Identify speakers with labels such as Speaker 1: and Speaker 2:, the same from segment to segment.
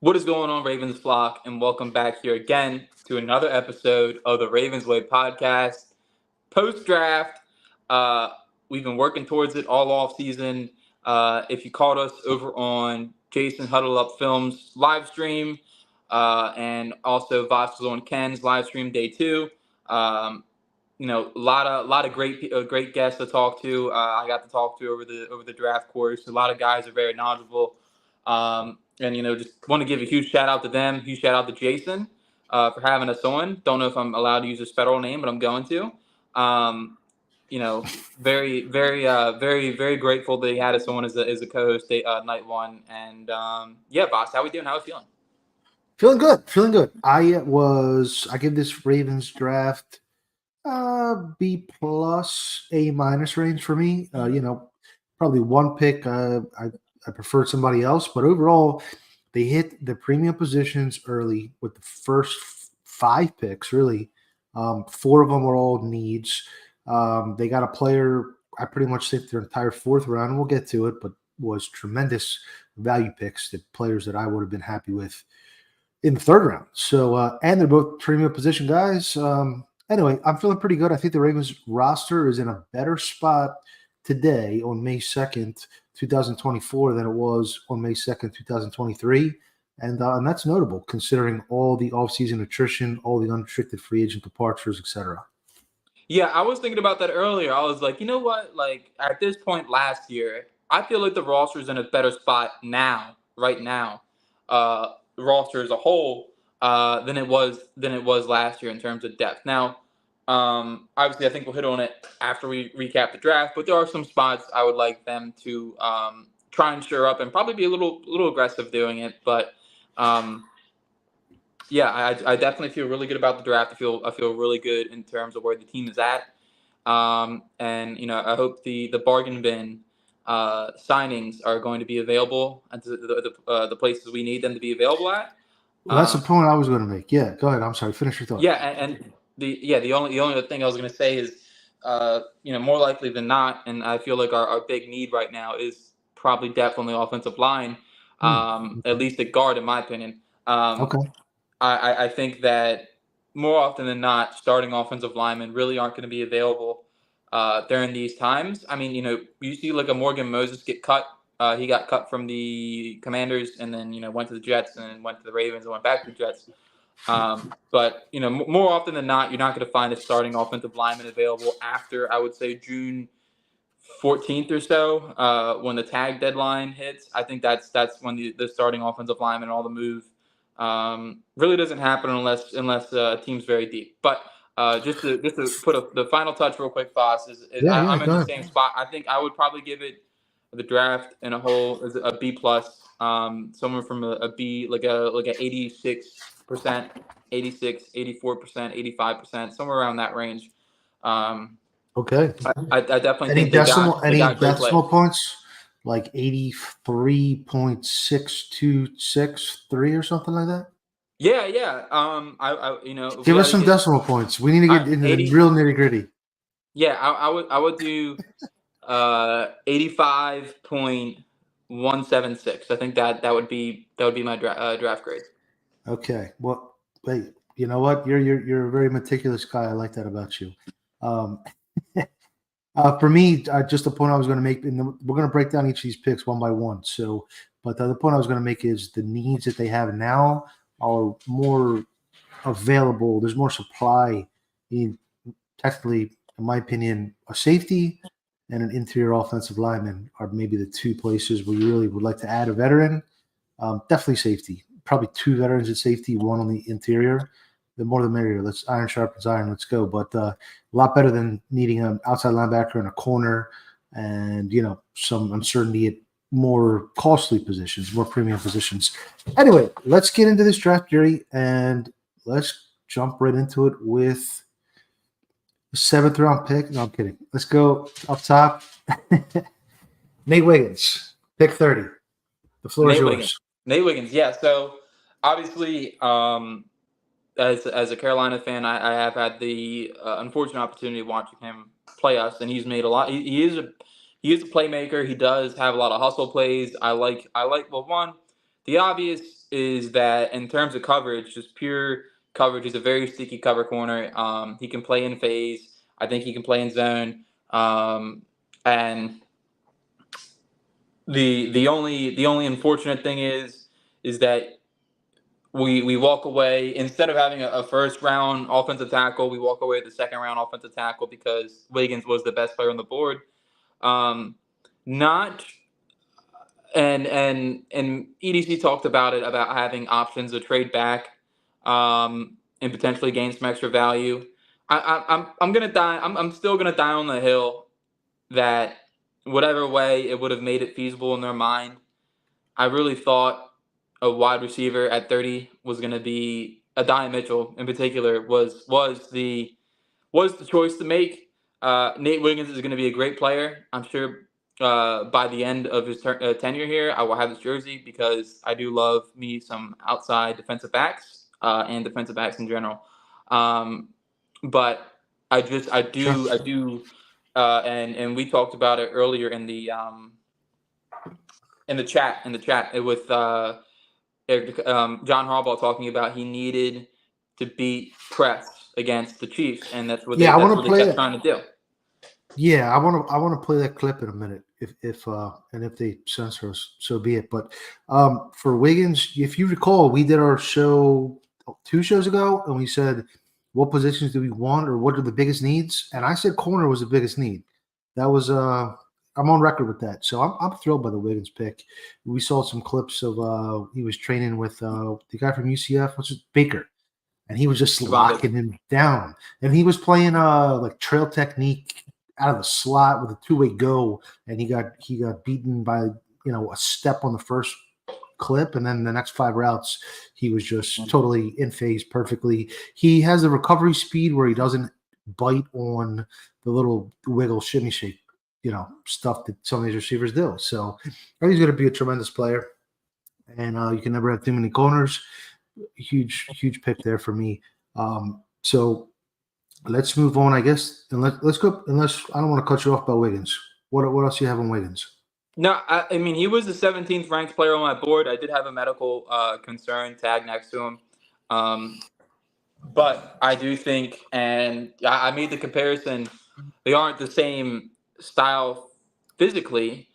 Speaker 1: What is going on, Ravens flock, and welcome back here again to another episode of the Ravens Way podcast. Post draft, uh, we've been working towards it all off season. If you caught us over on Jason Huddle Up Films live stream, and also Voss was on Ken's live stream day two. Um, a lot of great guests to talk to. I got to talk to over the draft course. A lot of guys are very knowledgeable, and just want to give a huge shout out to them. Huge shout out to Jason for having us on. Don't know if I'm allowed to use his federal name, but I'm going to. Um, very grateful that he had us on as a co-host night one. And yeah, boss, how we doing? How we feeling?
Speaker 2: Feeling good, feeling good. I give this Ravens draft B plus A minus range for me. Probably one pick. I preferred somebody else, but overall, they hit the premium positions early with the first five picks. Really, four of them were all needs. They got a player. I pretty much think their entire fourth round. We'll get to it, but was tremendous value picks. The players that I would have been happy with in the third round. So, and they're both premium position guys. Anyway, I'm feeling pretty good. I think the Ravens roster is in a better spot today on May 2nd, 2024 than it was on May 2nd, 2023. And that's notable considering all the offseason attrition, all the unrestricted free agent departures, etc.
Speaker 1: Yeah, I was thinking about that earlier. I was like, you know what? Like at this point last year, I feel like the roster's in a better spot now, right now, the roster as a whole, than it was last year in terms of depth. Now, obviously, I think we'll hit on it after we recap the draft. But there are some spots I would like them to try and shore up and probably be a little aggressive doing it. But yeah, I definitely feel really good about the draft. I feel really good in terms of where the team is at. And I hope the bargain bin signings are going to be available at the places we need them to be available at.
Speaker 2: Well, that's the
Speaker 1: Um,
Speaker 2: point I was going to make. Yeah, go ahead. I'm sorry. Finish your thought.
Speaker 1: yeah, and the only other thing I was going to say is more likely than not, and I feel like our big need right now is probably depth on the offensive line,
Speaker 2: Hmm.
Speaker 1: at
Speaker 2: Okay.
Speaker 1: least at guard, in my opinion. Um,
Speaker 2: Okay.
Speaker 1: I think that more often than not, starting offensive linemen really aren't going to be available during these times. I mean, you see like a Morgan Moses get cut. He got cut from the Commanders and then went to the Jets and then went to the Ravens and went back to the Jets. But more often than not, you're not going to find a starting offensive lineman available after I would say June 14th or so, when the tag deadline hits. I think that's when the starting offensive lineman and all the move really doesn't happen unless a team's very deep. But just to put the final touch real quick, Foss is
Speaker 2: Yeah, yeah,
Speaker 1: I'm in
Speaker 2: go
Speaker 1: the
Speaker 2: ahead.
Speaker 1: same spot. I think I would probably give it the draft in a whole is a B plus, somewhere from a B like a 86%, 86, 84%, 85%, somewhere around that range. Um,
Speaker 2: Okay.
Speaker 1: I definitely
Speaker 2: Any
Speaker 1: think they
Speaker 2: decimal
Speaker 1: got they
Speaker 2: any
Speaker 1: got great
Speaker 2: decimal
Speaker 1: players.
Speaker 2: points? Like 83.6263 or something like that?
Speaker 1: Yeah, yeah. If we
Speaker 2: Give
Speaker 1: got
Speaker 2: us
Speaker 1: to
Speaker 2: some
Speaker 1: get
Speaker 2: decimal points. We need to
Speaker 1: all
Speaker 2: get
Speaker 1: right,
Speaker 2: into the
Speaker 1: 80.
Speaker 2: real nitty-gritty.
Speaker 1: Yeah, I would do 85.176. I think that would be my draft grade.
Speaker 2: Okay. Well, wait, you know what? You're a very meticulous guy. I like that about you. Um, for me, just the point I was going to make, and we're going to break down each of these picks one by one. So, but the other point I was going to make is the needs that they have now are more available. There's more supply. In technically, in my opinion, a safety and an interior offensive lineman are maybe the two places where you really would like to add a veteran. Definitely safety. Probably two veterans at safety, one on the interior. The more the merrier. Let's iron sharpens iron. Let's go. But a lot better than needing an outside linebacker in a corner and some uncertainty at more costly positions, more premium positions. Anyway, let's get into this draft, Jerry, and let's jump right into it with the seventh round pick. No, I'm kidding. Let's go up top. Nate Wiggins, pick 30. The floor is
Speaker 1: Nate Wiggins.
Speaker 2: yours.
Speaker 1: Nate Wiggins. Yeah. So obviously, as a Carolina fan, I have had the unfortunate opportunity of watching him play us, and he's made a lot. He is a playmaker. He does have a lot of hustle plays. I like well one. the obvious is that in terms of coverage, just pure coverage, is a very sticky cover corner. He can play in phase. I think he can play in zone. And the only unfortunate thing is that we walk away, instead of having a first round offensive tackle, we walk away with the second round offensive tackle because Wiggins was the best player on the board. Not and EDC talked about it, about having options to trade back, and potentially gain some extra value. I'm gonna die. I'm still gonna die on the hill that whatever way it would have made it feasible in their mind, I really thought a wide receiver at 30 was going to be Adonai Mitchell in particular was the choice to make. Nate Wiggins is going to be a great player. I'm sure by the end of his tenure here, I will have his jersey because I do love me some outside defensive backs and defensive backs in general. But
Speaker 2: Sure.
Speaker 1: I do, and we talked about it earlier in the chat with John Harbaugh talking about he needed to beat press against the Chiefs, and that's what
Speaker 2: Yeah, I
Speaker 1: that's
Speaker 2: want
Speaker 1: what
Speaker 2: to
Speaker 1: they
Speaker 2: play
Speaker 1: kept
Speaker 2: it.
Speaker 1: trying to do.
Speaker 2: Yeah, I want to play that clip in a minute. If they censor us, so be it. But for Wiggins, if you recall, we did our show 2 shows ago, and we said what positions do we want, or what are the biggest needs? And I said corner was the biggest need. That was I'm on record with that. So I'm thrilled by the Wiggins pick. We saw some clips of he was training with the guy from UCF, what's his Baker, and he was just
Speaker 1: Javon Baker.
Speaker 2: locking him down. And he was playing like trail technique out of the slot with a two-way go, and he got beaten by a step on the first clip, and then the next 5 routes he was just totally in phase perfectly. He has the recovery speed where he doesn't bite on the little wiggle shimmy shake stuff that some of these receivers do. So I think he's going to be a tremendous player, and you can never have too many corners. Huge pick there for me. So let's move on, I guess, and let's go. Unless I don't want to cut you off by Wiggins. What else do you have on Wiggins?
Speaker 1: No, I mean, he was the 17th ranked player on my board. I did have a medical concern tag next to him, but I do think, and I made the comparison. They aren't the same style physically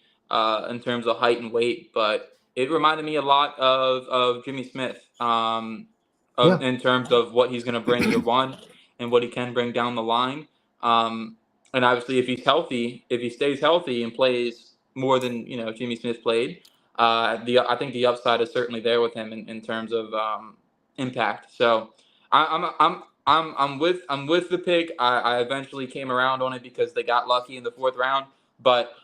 Speaker 1: in terms of height and weight, but it reminded me a lot of Jimmy Smith
Speaker 2: Yeah.
Speaker 1: in terms of what he's going to bring year one and what he can bring down the line. And obviously, if he's healthy, if he stays healthy and plays more than Jimmy Smith played, I think the upside is certainly there with him in terms of impact. So I'm with the pick. I eventually came around on it because they got lucky in the 4th round, but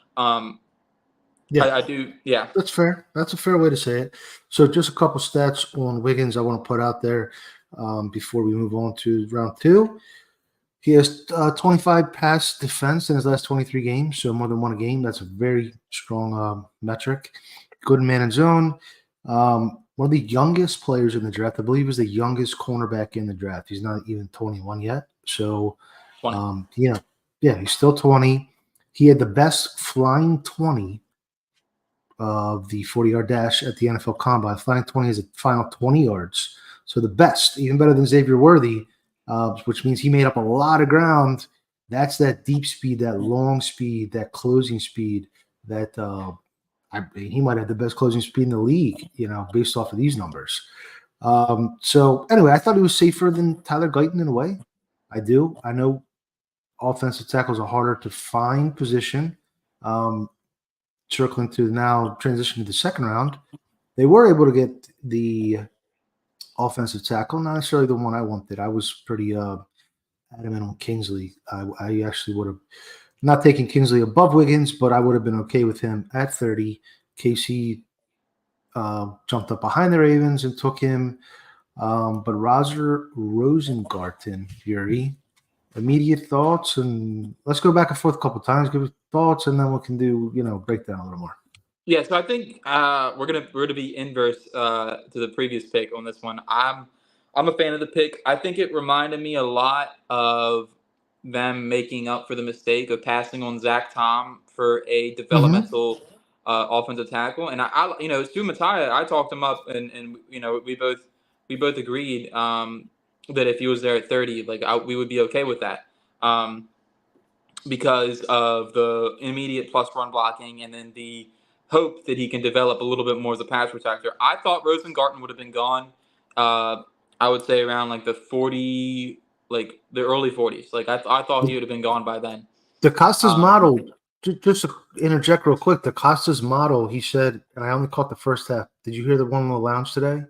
Speaker 2: Yeah,
Speaker 1: I do. Yeah,
Speaker 2: that's fair. That's a fair way to say it. So just a couple stats on Wiggins I want to put out there before we move on to round 2. He has 25 pass defense in his last 23 games, so more than one a game. That's a very strong metric. Good man in zone. One of the youngest players in the draft. I believe is the youngest cornerback in the draft. He's not even 21 yet. So,
Speaker 1: 20.
Speaker 2: He's still 20. He had the best flying 20 of the 40-yard dash at the NFL Combine. Flying 20 is a final 20 yards. So the best, even better than Xavier Worthy, which means he made up a lot of ground. That's that deep speed, that long speed, that closing speed. That he might have the best closing speed in the league, based off of these numbers. So anyway, I thought he was safer than Tyler Guyton in a way. I do. I know offensive tackles are harder to find position. Circling to now transition to the 2nd round, they were able to get the offensive tackle, not necessarily the one I wanted. I was pretty adamant on Kingsley. I actually would have not taken Kingsley above Wiggins, but I would have been okay with him at 30. KC jumped up behind the Ravens and took him. But Roger Rosengarten, Yuri, immediate thoughts, and let's go back and forth a couple times, give us thoughts, and then we can do break down a little more.
Speaker 1: Yeah, so I think we're gonna be inverse to the previous pick on this one. I'm a fan of the pick. I think it reminded me a lot of them making up for the mistake of passing on Zach Tom for a developmental offensive tackle. And Stu Mattaya, I talked him up, and we both agreed that if he was there at 30, we would be okay with that. Because of the immediate plus run blocking, and then the hope that he can develop a little bit more as a pass protector. I thought Rosengarten would have been gone. I would say around the 40, the early 40s. I thought he would have been gone by then.
Speaker 2: The Costas model, just to interject real quick, the Costas model, he said, and I only caught the first half. Did you hear the one on the lounge today?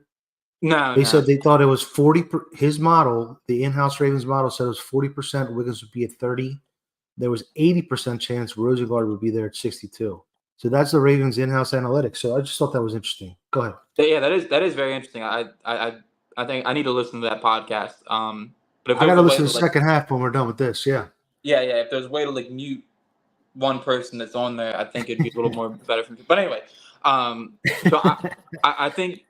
Speaker 1: No.
Speaker 2: They said they thought it was 40. His model, the in-house Ravens model, said it was 40%. Wiggins would be at 30. There was 80% chance Rosengarten would be there at 62. So that's the Ravens in-house analytics. So I just thought that was interesting. Go ahead.
Speaker 1: Yeah, that is very interesting. I think I need to listen to that podcast.
Speaker 2: But I got to listen to the second half when we're done with this. Yeah.
Speaker 1: Yeah. If there's a way to mute one person that's on there, I think it'd be a little more better for me. But anyway, so I think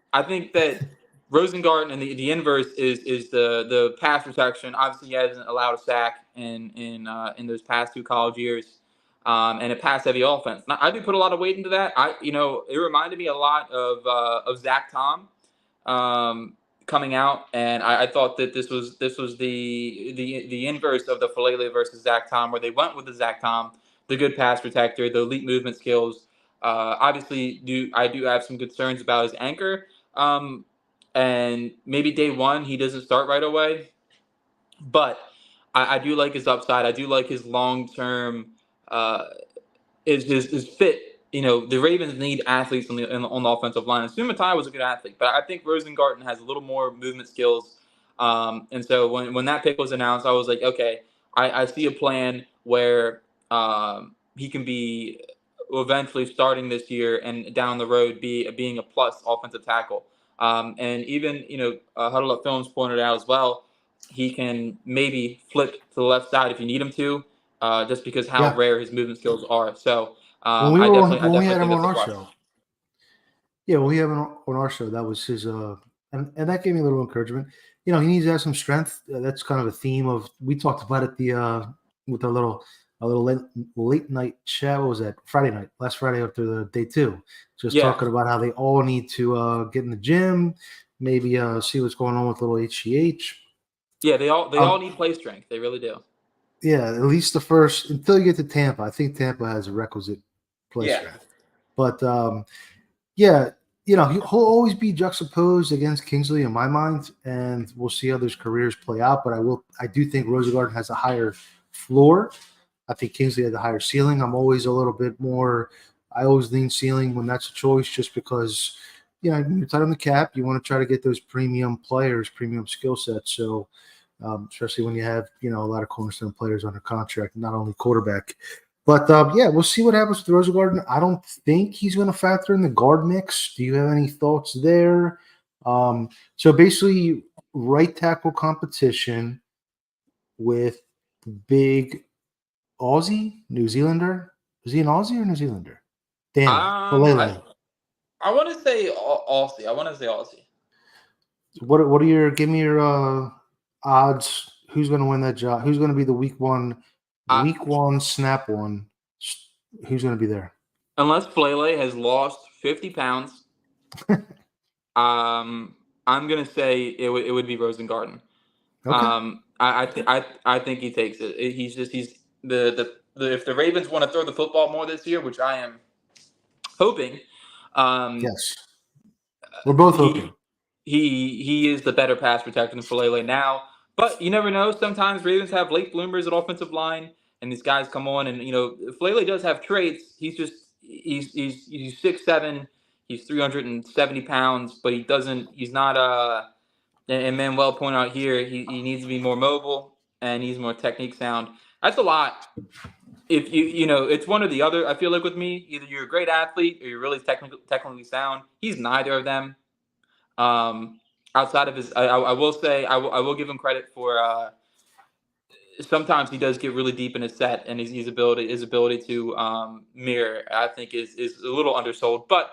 Speaker 1: that Rosengarten and the inverse is the pass protection. Obviously, he hasn't allowed a sack in those past 2 college years, and a pass heavy offense. Now, I do put a lot of weight into that. It reminded me a lot of Zach Tom coming out, and I thought that this was the inverse of the Falele versus Zach Tom, where they went with the Zach Tom, the good pass protector, the elite movement skills. Obviously, I do have some concerns about his anchor. And maybe day one he doesn't start right away, but I do like his upside. I do like his long-term his fit. The Ravens need athletes on the offensive line. And Stu Mattaya was a good athlete, but I think Rosengarten has a little more movement skills. And so when that pick was announced, I was like, okay, I see a plan where he can be eventually starting this year and down the road being a plus offensive tackle. And even, Huddle Up Films pointed out as well, he can maybe flip to the left side if you need him to, just because how rare his movement skills are. So
Speaker 2: when we had him on our show. Yeah, when we had him on our show, that was his and that gave me a little encouragement. He needs to have some strength. That's kind of a theme of, we talked about it with a little late night chat. What was that? Last Friday after the day 2. Just talking about how they all need to get in the gym, maybe see what's going on with little HGH.
Speaker 1: Yeah, they all need play strength. They really do.
Speaker 2: Yeah, at least the first, until you get to Tampa. I think Tampa has a requisite play strength. But he'll always be juxtaposed against Kingsley in my mind, and we'll see how those careers play out. But I do think Rosengarten has a higher floor. I think Kingsley had the higher ceiling. I'm always a little bit more. I always lean ceiling when that's a choice, just because you're tight on the cap. You want to try to get those premium players, premium skill sets. So especially when you have a lot of cornerstone players under contract, not only quarterback. But we'll see what happens with Rosengarten. I don't think he's going to factor in the guard mix. Do you have any thoughts there? So basically, right tackle competition with big Aussie, New Zealander. Is he an Aussie or New Zealander? Damn.
Speaker 1: I want to say Aussie.
Speaker 2: What are give me your odds? Who's going to win that job? Who's going to be the week one snap one? Who's going to be there?
Speaker 1: Unless Falele has lost 50 pounds, I'm going to say it would be Rosengarten. Okay. I think he takes it. If the Ravens want to throw the football more this year, which I am hoping.
Speaker 2: Yes. We're both hoping.
Speaker 1: He is the better pass protector than Falele now, but you never know. Sometimes Ravens have late bloomers at offensive line, and these guys come on, and Falele does have traits. He's 6'7", he's 370 pounds, but he's not and Manuel pointed out here, he needs to be more mobile and he's more technique sound. That's a lot. If it's one or the other. I feel like with me, either you're a great athlete or you're really technically sound. He's neither of them. Outside of his, I will say, I will give him credit for. Sometimes he does get really deep in his set, and his ability to mirror, I think, is a little undersold. But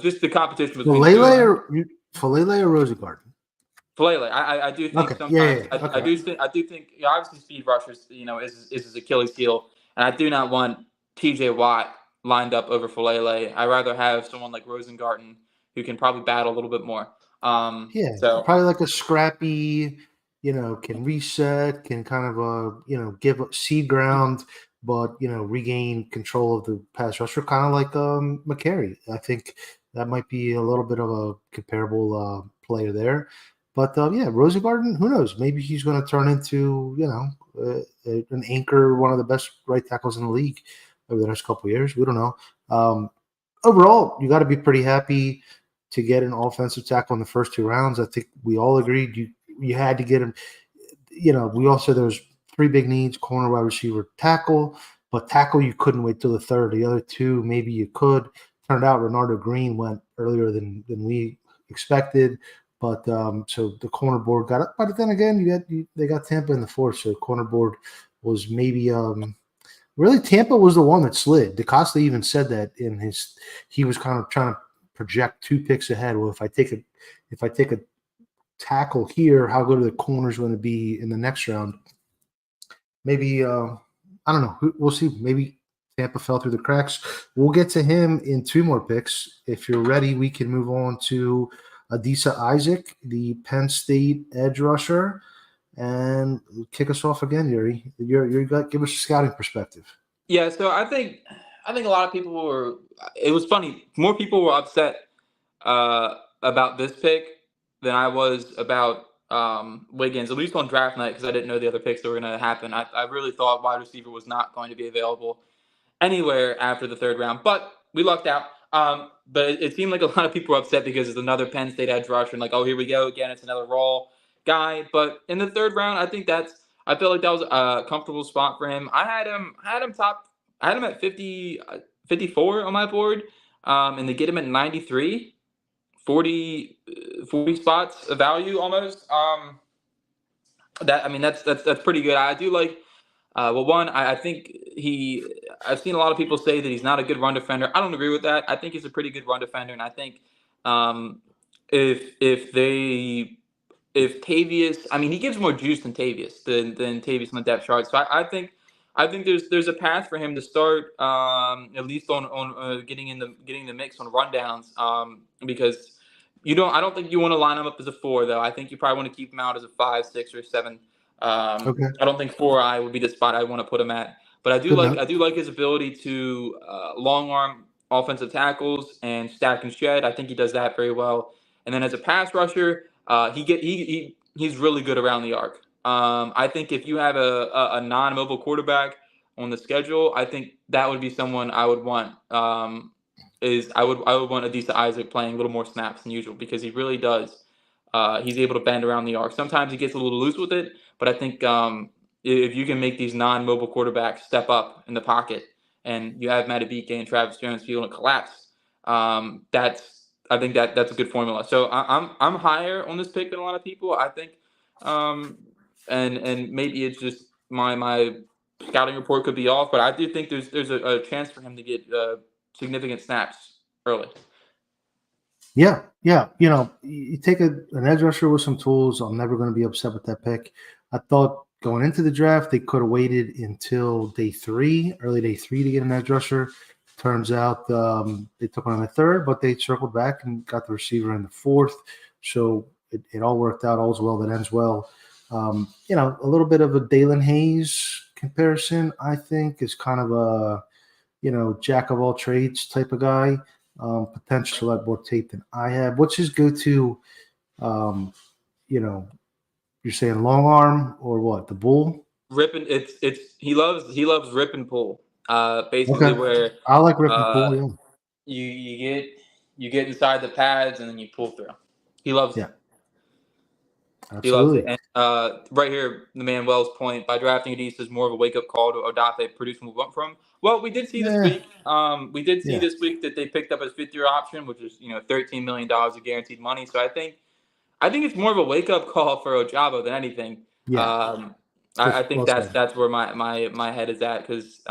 Speaker 1: just the competition between
Speaker 2: Falele or Rosengarten.
Speaker 1: Falele, I do think sometimes. Okay. I do think obviously speed rushers, is his Achilles heel, and I do not want T.J. Watt lined up over Falele. I'd rather have someone like Rosengarten who can probably battle a little bit more.
Speaker 2: Yeah,
Speaker 1: So
Speaker 2: probably like a scrappy, can reset, can kind of give up seed ground, but regain control of the pass rusher, kind of like McCary. I think that might be a little bit of a comparable player there. But yeah, Rosengarten, who knows? Maybe he's going to turn into an anchor, one of the best right tackles in the league over the next couple of years. We don't know. Overall, you got to be pretty happy to get an offensive tackle in the first 2 rounds. I think we all agreed you had to get him. We all said there was 3 big needs: corner, wide receiver, tackle. But tackle, you couldn't wait till the third. The other 2, maybe you could. Turned out Renardo Green went earlier than we expected. But so the corner board got up. But then again, they got Tampa in the 4th. So the corner board was maybe really Tampa was the one that slid. DeCosta even said that he was kind of trying to project 2 picks ahead. Well, if I take a tackle here, how good are the corners going to be in the next round? Maybe I don't know. We'll see. Maybe Tampa fell through the cracks. We'll get to him in 2 more picks. If you're ready, we can move on to Adisa Isaac, the Penn State edge rusher, and kick us off again, Yuri. Give us a scouting perspective.
Speaker 1: Yeah, so I think a lot of people were. It was funny. More people were upset about this pick than I was about Wiggins, at least on draft night, because I didn't know the other picks that were going to happen. I really thought wide receiver was not going to be available anywhere after the 3rd round, but we lucked out. But it seemed like a lot of people were upset because it's another Penn State edge rusher, and like, oh, here we go again. It's another raw guy. But in the 3rd round, I feel like that was a comfortable spot for him. I had him at 50, 54 on my board, and they get him at 93, 40 spots of value almost. That's pretty good. I do like. I think I've seen a lot of people say that he's not a good run defender. I don't agree with that. I think he's a pretty good run defender, and I think if Tavius, he gives more juice than Tavius on the depth chart. So I think there's a path for him to start at least on getting the mix on rundowns because I don't think you want to line him up as a 4 though. I think you probably want to keep him out as a 5, 6, or 7.
Speaker 2: Okay.
Speaker 1: I don't think 4i would be the spot I want to put him at, but I do like his ability to long arm offensive tackles and stack and shed. I think he does that very well. And then as a pass rusher, he's really good around the arc. I think if you have a non-mobile quarterback on the schedule, I think that would be someone I would want. I would want Adisa Isaac playing a little more snaps than usual because he really does. He's able to bend around the arc. Sometimes he gets a little loose with it, but I think if you can make these non-mobile quarterbacks step up in the pocket, and you have Madubuike and Travis Jones feeling a collapse, I think that's a good formula. So I'm higher on this pick than a lot of people. I think, and maybe it's just my scouting report could be off, but I do think there's a chance for him to get significant snaps early.
Speaker 2: Yeah. You take an edge rusher with some tools. I'm never going to be upset with that pick. I thought going into the draft, they could have waited until early day three to get an edge rusher. Turns out they took one in the 3rd, but they circled back and got the receiver in the 4th. So it all worked out. All's well that ends well. A little bit of a Dalen Hayes comparison, I think, is kind of a, jack of all trades type of guy. Potential at more tape than I have. What's his go-to, you're saying long arm or what? The bull?
Speaker 1: Ripping he loves rip and pull. Basically
Speaker 2: okay.
Speaker 1: Where
Speaker 2: I like rip and pull,
Speaker 1: yeah. You get inside the pads and then you pull through. He loves it.
Speaker 2: Absolutely.
Speaker 1: He loves it. And right here, the man Wells' point, by drafting Adisa is more of a wake-up call to Odafe producing what from. Well, we did see this week. This week that they picked up his 5th-year option, which is $13 million of guaranteed money. So I think it's more of a wake-up call for Ojabo than anything.
Speaker 2: Yeah.
Speaker 1: I think that's where my head is at because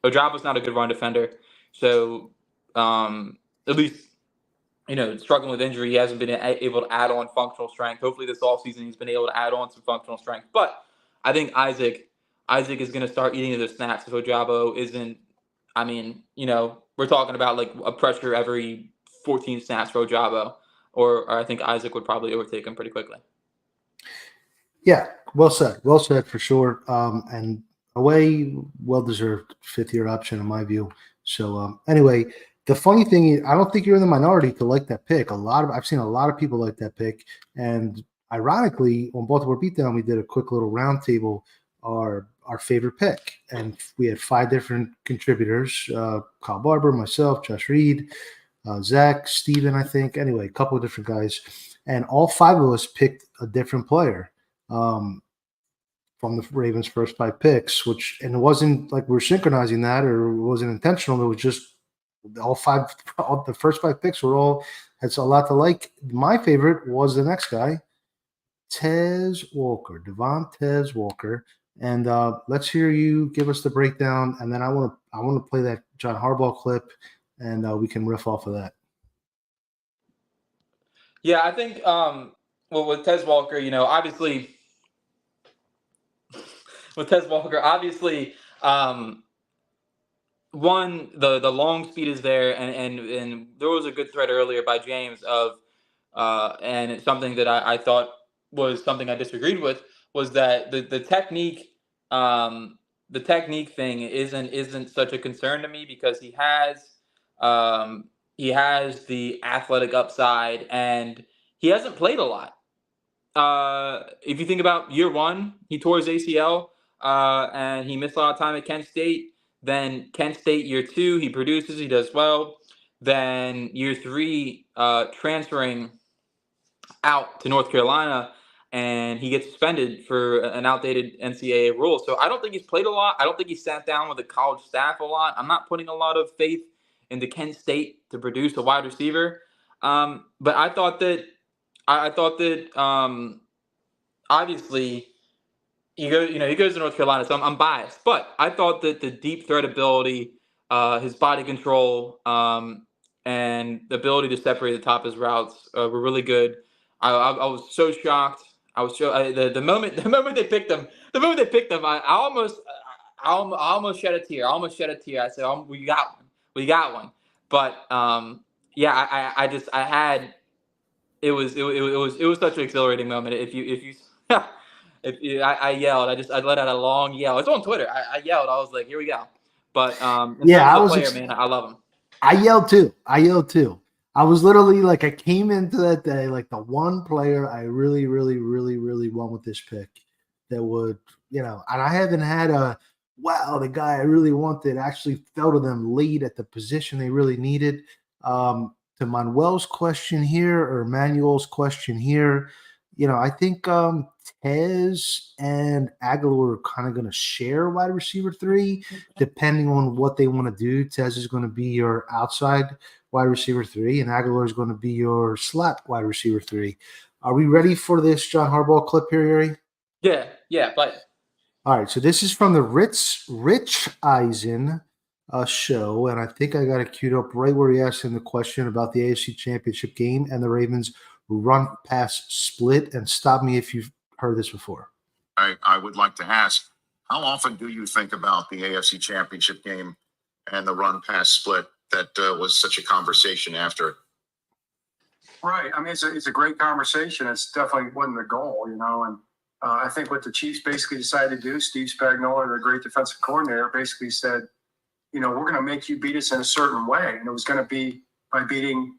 Speaker 1: Ojabo's not a good run defender. So at least struggling with injury, he hasn't been able to add on functional strength. Hopefully this offseason he's been able to add on some functional strength. But I think Isaac is going to start eating those snaps if Ojabo isn't I mean, we're talking about like a pressure every 14 snaps for Ojabo, or I think Isaac would probably overtake him pretty quickly.
Speaker 2: Yeah, well said. Well said for sure. And away, well-deserved fifth-year option in my view. So anyway, the funny thing is, I don't think you're in the minority to like that pick. I've seen a lot of people like that pick. And ironically, on Baltimore Beatdown, we did a quick little roundtable, our favorite pick. And we had 5 different contributors, Kyle Barber, myself, Josh Reed, Zach, Steven, I think. Anyway, a couple of different guys. And all 5 of us picked a different player. From the Ravens' first 5 picks, and it wasn't like we're synchronizing that or it wasn't intentional. It was just the first 5 picks had a lot to like. My favorite was the next guy, Tez Walker, Devon Walker. And let's hear you give us the breakdown. And then I want to play that John Harbaugh clip and we can riff off of that.
Speaker 1: Yeah, I think, with Tez Walker, obviously, one, the long speed is there, and there was a good thread earlier by James of, and it's something that I thought was something I disagreed with, was that the technique thing isn't such a concern to me because he has the athletic upside and he hasn't played a lot. If you think about year 1, he tore his ACL and he missed a lot of time at Kent State. Then Kent State year 2, he produces, he does well. Then year 3, transferring out to North Carolina, and he gets suspended for an outdated NCAA rule. So I don't think he's played a lot. I don't think he sat down with the college staff a lot. I'm not putting a lot of faith into Kent State to produce a wide receiver. But I thought that obviously he goes to North Carolina, so I'm biased. But I thought that the deep threat ability, his body control, and the ability to separate the top of his routes were really good. I was so shocked. The moment they picked him, I almost shed a tear. I said, "We got one." But it was such an exhilarating moment. I yelled. I let out a long yell. It's on Twitter. I yelled. I was like, "Here we go!" But man, I love him.
Speaker 2: I yelled too. I was literally like, I came into that day like the one player I really, really, really, really want with this pick that would, and I haven't had the guy I really wanted actually fell to them late at the position they really needed. To Manuel's question here, or Manuel's question here, I think Tez and Aguilar are kind of going to share wide receiver 3, depending on what they want to do. Tez is going to be your outside wide receiver 3, and Aguilar is going to be your slot wide receiver 3. Are we ready for this John Harbaugh clip here, Yuri?
Speaker 1: Yeah, but
Speaker 2: all right. So this is from the Rich Eisen show, and I think I got it queued up right where he asked him the question about the AFC Championship game and the Ravens run-pass split. And stop me if you've heard this before.
Speaker 3: I would like to ask, how often do you think about the AFC Championship game and the run-pass split that was such a conversation after it?
Speaker 4: Right. I mean, it's a great conversation. It's definitely wasn't the goal, and I think what the Chiefs basically decided to do, Steve Spagnuolo, the great defensive coordinator, basically said, we're going to make you beat us in a certain way. And it was going to be by beating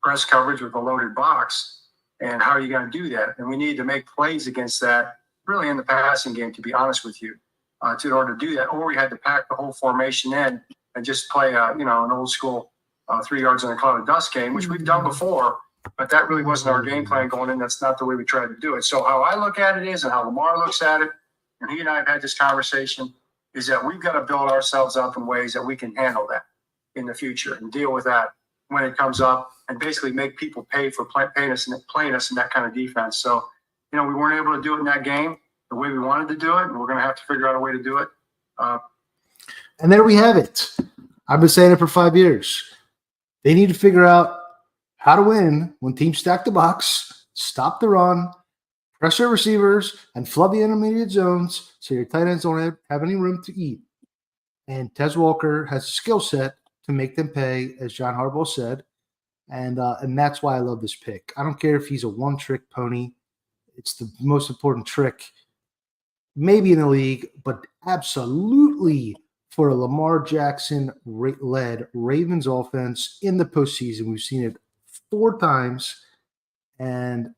Speaker 4: press coverage with a loaded box. And how are you going to do that? And we need to make plays against that, really in the passing game, to be honest with you, in order to do that. Or we had to pack the whole formation in and just play, an old school 3 yards in a cloud of dust game, which we've done before. But that really wasn't our game plan going in. That's not the way we tried to do it. So how I look at it is, and how Lamar looks at it, and he and I have had this conversation, is that we've got to build ourselves up in ways that we can handle that in the future and deal with that when it comes up, and basically make people pay for playing us in that kind of defense. So, we weren't able to do it in that game the way we wanted to do it, and we're going to have to figure out a way to do it.
Speaker 2: And there we have it. I've been saying it for 5 years. They need to figure out how to win when teams stack the box, stop the run, pressure receivers, and flood the intermediate zones so your tight ends don't have any room to eat. And Tez Walker has a skill set to make them pay, as John Harbaugh said. And that's why I love this pick. I don't care if he's a one-trick pony. It's the most important trick maybe in the league, but absolutely for a Lamar Jackson-led Ravens offense in the postseason. We've seen it 4 times, and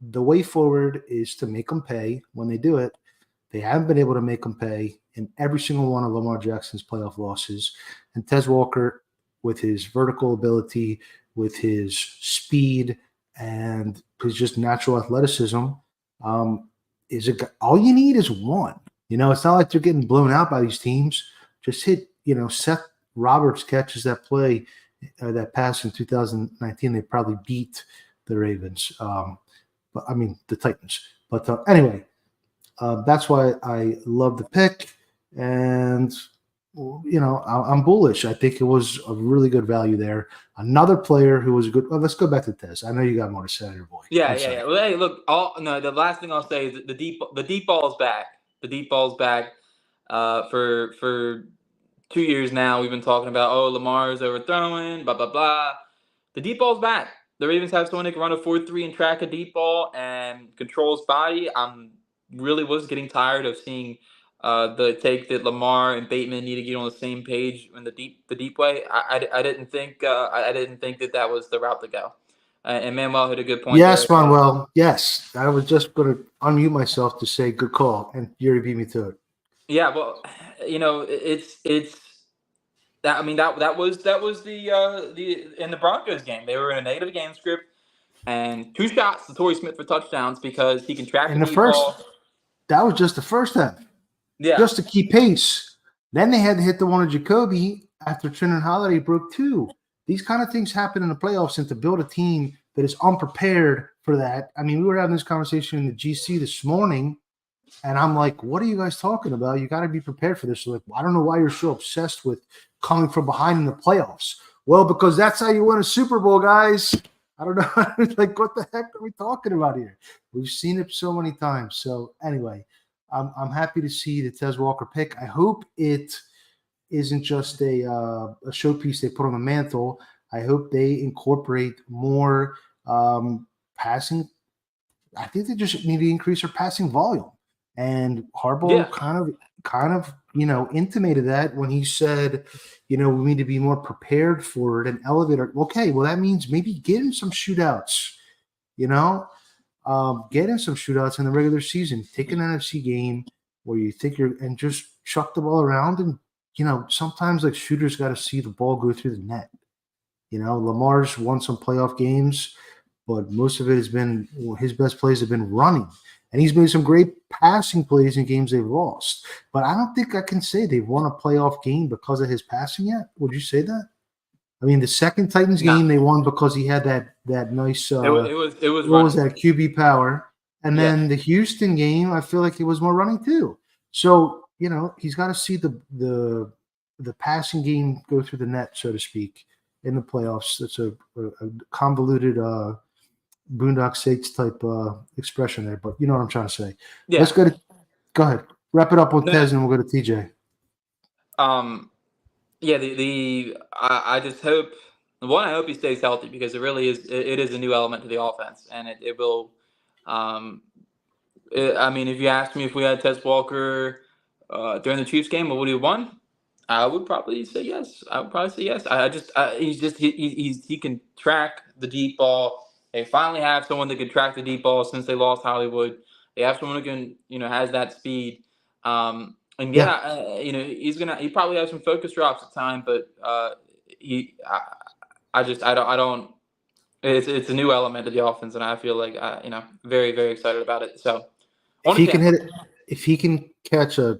Speaker 2: the way forward is to make them pay when they do it. They haven't been able to make them pay in every single one of Lamar Jackson's playoff losses. And Tez Walker, with his vertical ability, with his speed, and his just natural athleticism, all you need is one. It's not like they're getting blown out by these teams. Just hit, Seth Roberts catches that play, that pass in 2019. They probably beat the Ravens. The Titans. But anyway, that's why I love the pick. And, I'm bullish. I think it was a really good value there. Another player who was good. Well, let's go back to Tez. I know you got more to say, your boy.
Speaker 1: Yeah. Well, hey, look. The last thing I'll say is the deep ball is back. The deep ball's back. For 2 years now, we've been talking about Lamar's overthrowing, blah blah blah. The deep ball's back. The Ravens have someone that can run a 4.3 and track a deep ball and control his body. Really was getting tired of seeing the take that Lamar and Bateman need to get on the same page in the deep way. I didn't think that was the route to go. And Manuel hit a good point.
Speaker 2: Yes,
Speaker 1: there.
Speaker 2: Manuel. Yes, I was just going to unmute myself to say good call, and Yuri beat me to it.
Speaker 1: Yeah, well, it's that. I mean, that was the in the Broncos game. They were in a negative game script, and 2 shots to Torrey Smith for touchdowns because he can track
Speaker 2: In
Speaker 1: the
Speaker 2: the
Speaker 1: deep
Speaker 2: first,
Speaker 1: ball.
Speaker 2: that was just the first time.
Speaker 1: Yeah,
Speaker 2: Just to keep pace. Then they had to hit the one of Jacoby after Trenton Holiday broke 2. These kind of things happen in the playoffs, and to build a team that is unprepared for that. I mean, we were having this conversation in the GC this morning, and I'm like, what are you guys talking about? You got to be prepared for this. So like, I don't know why you're so obsessed with coming from behind in the playoffs. Well, because that's how you win a Super Bowl, guys. I don't know. Like, what the heck are we talking about here? We've seen it so many times. So anyway, I'm happy to see the Tez Walker pick. I hope it isn't just a showpiece they put on the mantle. I hope they incorporate more passing. I think they just need to increase their passing volume. And Harbaugh kind of intimated that when he said, we need to be more prepared for it and elevate our. Okay, well, that means maybe get in some shootouts, get in some shootouts in the regular season. Take an NFC game where you think and just chuck the ball around. And, sometimes like shooters got to see the ball go through the net. Lamar's won some playoff games, but most of it has been his best plays have been running. And he's made some great passing plays in games they've lost. But I don't think I can say they've won a playoff game because of his passing yet. Would you say that? I mean, the second Titans game they won because he had that nice.
Speaker 1: it was
Speaker 2: what was that QB power? And then the Houston game, I feel like it was more running too. So he's got to see the passing game go through the net, so to speak, in the playoffs. It's a convoluted Boondock Saints type expression there, but you know what I'm trying to say.
Speaker 1: Yeah.
Speaker 2: Let's go ahead. Wrap it up with Tez and we'll go to TJ.
Speaker 1: I just hope I hope he stays healthy because it really is it is a new element to the offense, and it will if you asked me if we had Tez Walker during the Chiefs game, would he have won? I would probably say yes. He can track the deep ball. They finally have someone that can track the deep ball since they lost Hollywood. They have someone who can, has that speed. He probably has some focus drops at time, but it's a new element of the offense, and I feel like very, very excited about it. So
Speaker 2: if he can catch a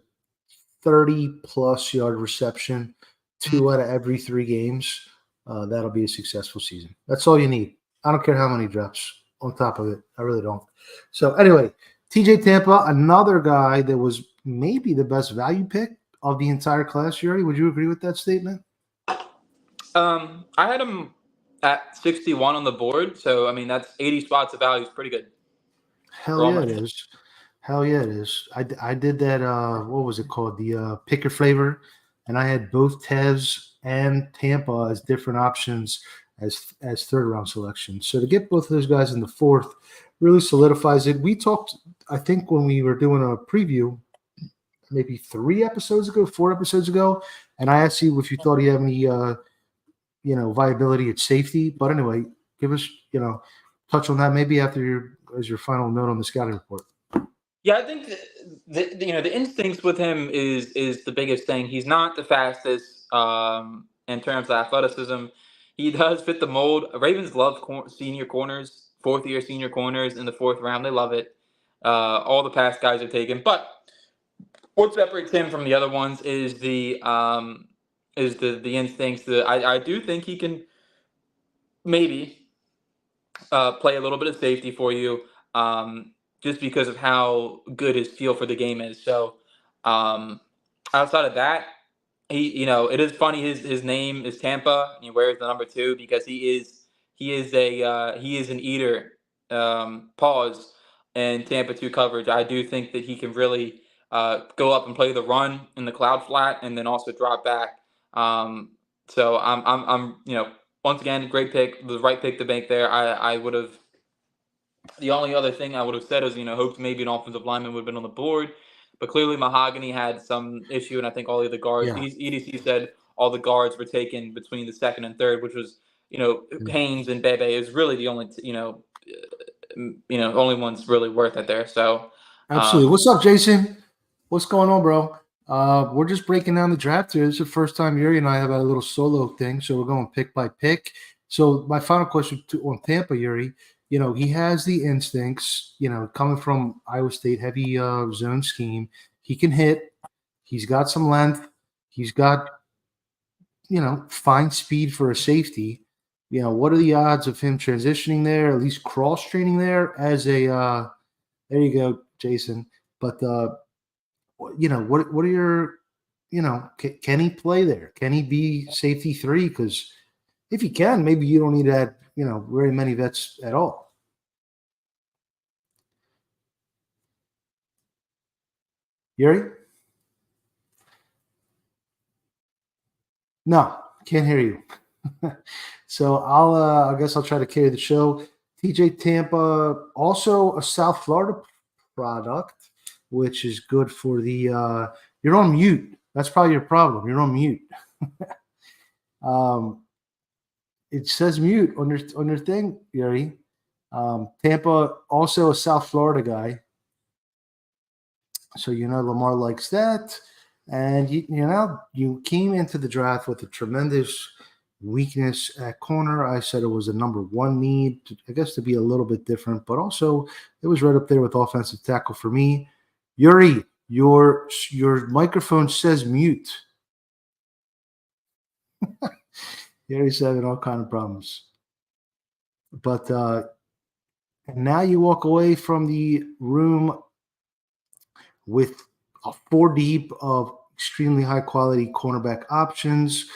Speaker 2: 30+ yard reception 2 out of every 3 games, that'll be a successful season. That's all you need. I don't care how many drops on top of it. I really don't. So anyway, TJ Tampa, another guy that was maybe the best value pick of the entire class. Yuri, would you agree with that statement?
Speaker 1: I had him at 61 on the board. So, that's 80 spots of value is pretty good.
Speaker 2: Hell yeah, it is. I did that, what was it called? The pick your flavor and I had both Tevz and Tampa as different options as third round selections. So to get both of those guys in the fourth really solidifies it. We talked, I think, when we were doing a preview, maybe 4 episodes ago, and I asked you if you thought he had any, viability at safety. But anyway, give us, touch on that maybe after your final note on the scouting report.
Speaker 1: Yeah, I think the instincts with him is the biggest thing. He's not the fastest in terms of athleticism. He does fit the mold. Ravens love senior corners, fourth-year senior corners in the fourth round. They love it. All the past guys are taken, but what separates him from the other ones is the instincts. I do think he can maybe play a little bit of safety for you, just because of how good his feel for the game is. So, outside of that, it is funny. His name is Tampa, and he wears the number 2 because he is an eater. Pause and Tampa 2 coverage. I do think that he can really go up and play the run in the cloud flat, and then also drop back. So I'm once again, great pick, the right pick to make there. I would have. The only other thing I would have said is, hoped maybe an offensive lineman would have been on the board, but clearly Mahogany had some issue, and I think all the other guards.
Speaker 2: Yeah.
Speaker 1: EDC said all the guards were taken between the second and third, which was, Haynes and Bebe is really the only, only ones really worth it there. So
Speaker 2: Absolutely. What's up, Jason? What's going on, bro? We're just breaking down the draft here. This is the first time Yuri and I have had a little solo thing, so we're going pick by pick. So my final question on Tampa, Yuri, he has the instincts, coming from Iowa State, heavy zone scheme. He can hit. He's got some length. He's got, fine speed for a safety. What are the odds of him transitioning there, at least cross-training there as a there you go, Jason. But, what are your, can he play there? Can he be safety 3? Because if he can, maybe you don't need to add, very many vets at all. Yuri? No, can't hear you. So I guess I'll try to carry the show. TJ Tampa, also a South Florida product, which is good for the you're on mute. That's probably your problem. You're on mute. It says mute on your thing, Yuri. Tampa, also a South Florida guy. So Lamar likes that. And you came into the draft with a tremendous weakness at corner. I said it was a number 1 need, I guess, to be a little bit different, but also it was right up there with offensive tackle for me. Yuri, your microphone says mute. Yuri's having all kind of problems. But now you walk away from the room with a 4 deep of extremely high quality cornerback options,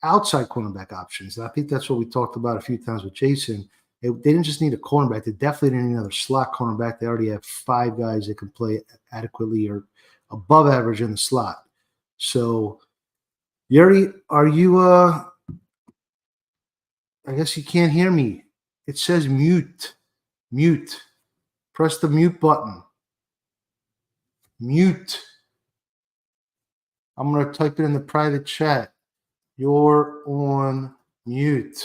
Speaker 2: outside cornerback options. And I think that's what we talked about a few times with Jason. They didn't just need a cornerback. They definitely didn't need another slot cornerback. They already have 5 guys that can play adequately or above average in the slot. So, Yuri, are you I guess you can't hear me. It says mute. Mute. Press the mute button. Mute. I'm going to type it in the private chat. You're on mute.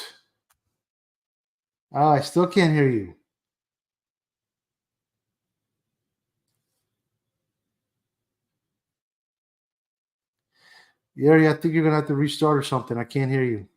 Speaker 2: I still can't hear you. Yuri, I think you're going to have to restart or something. I can't hear you.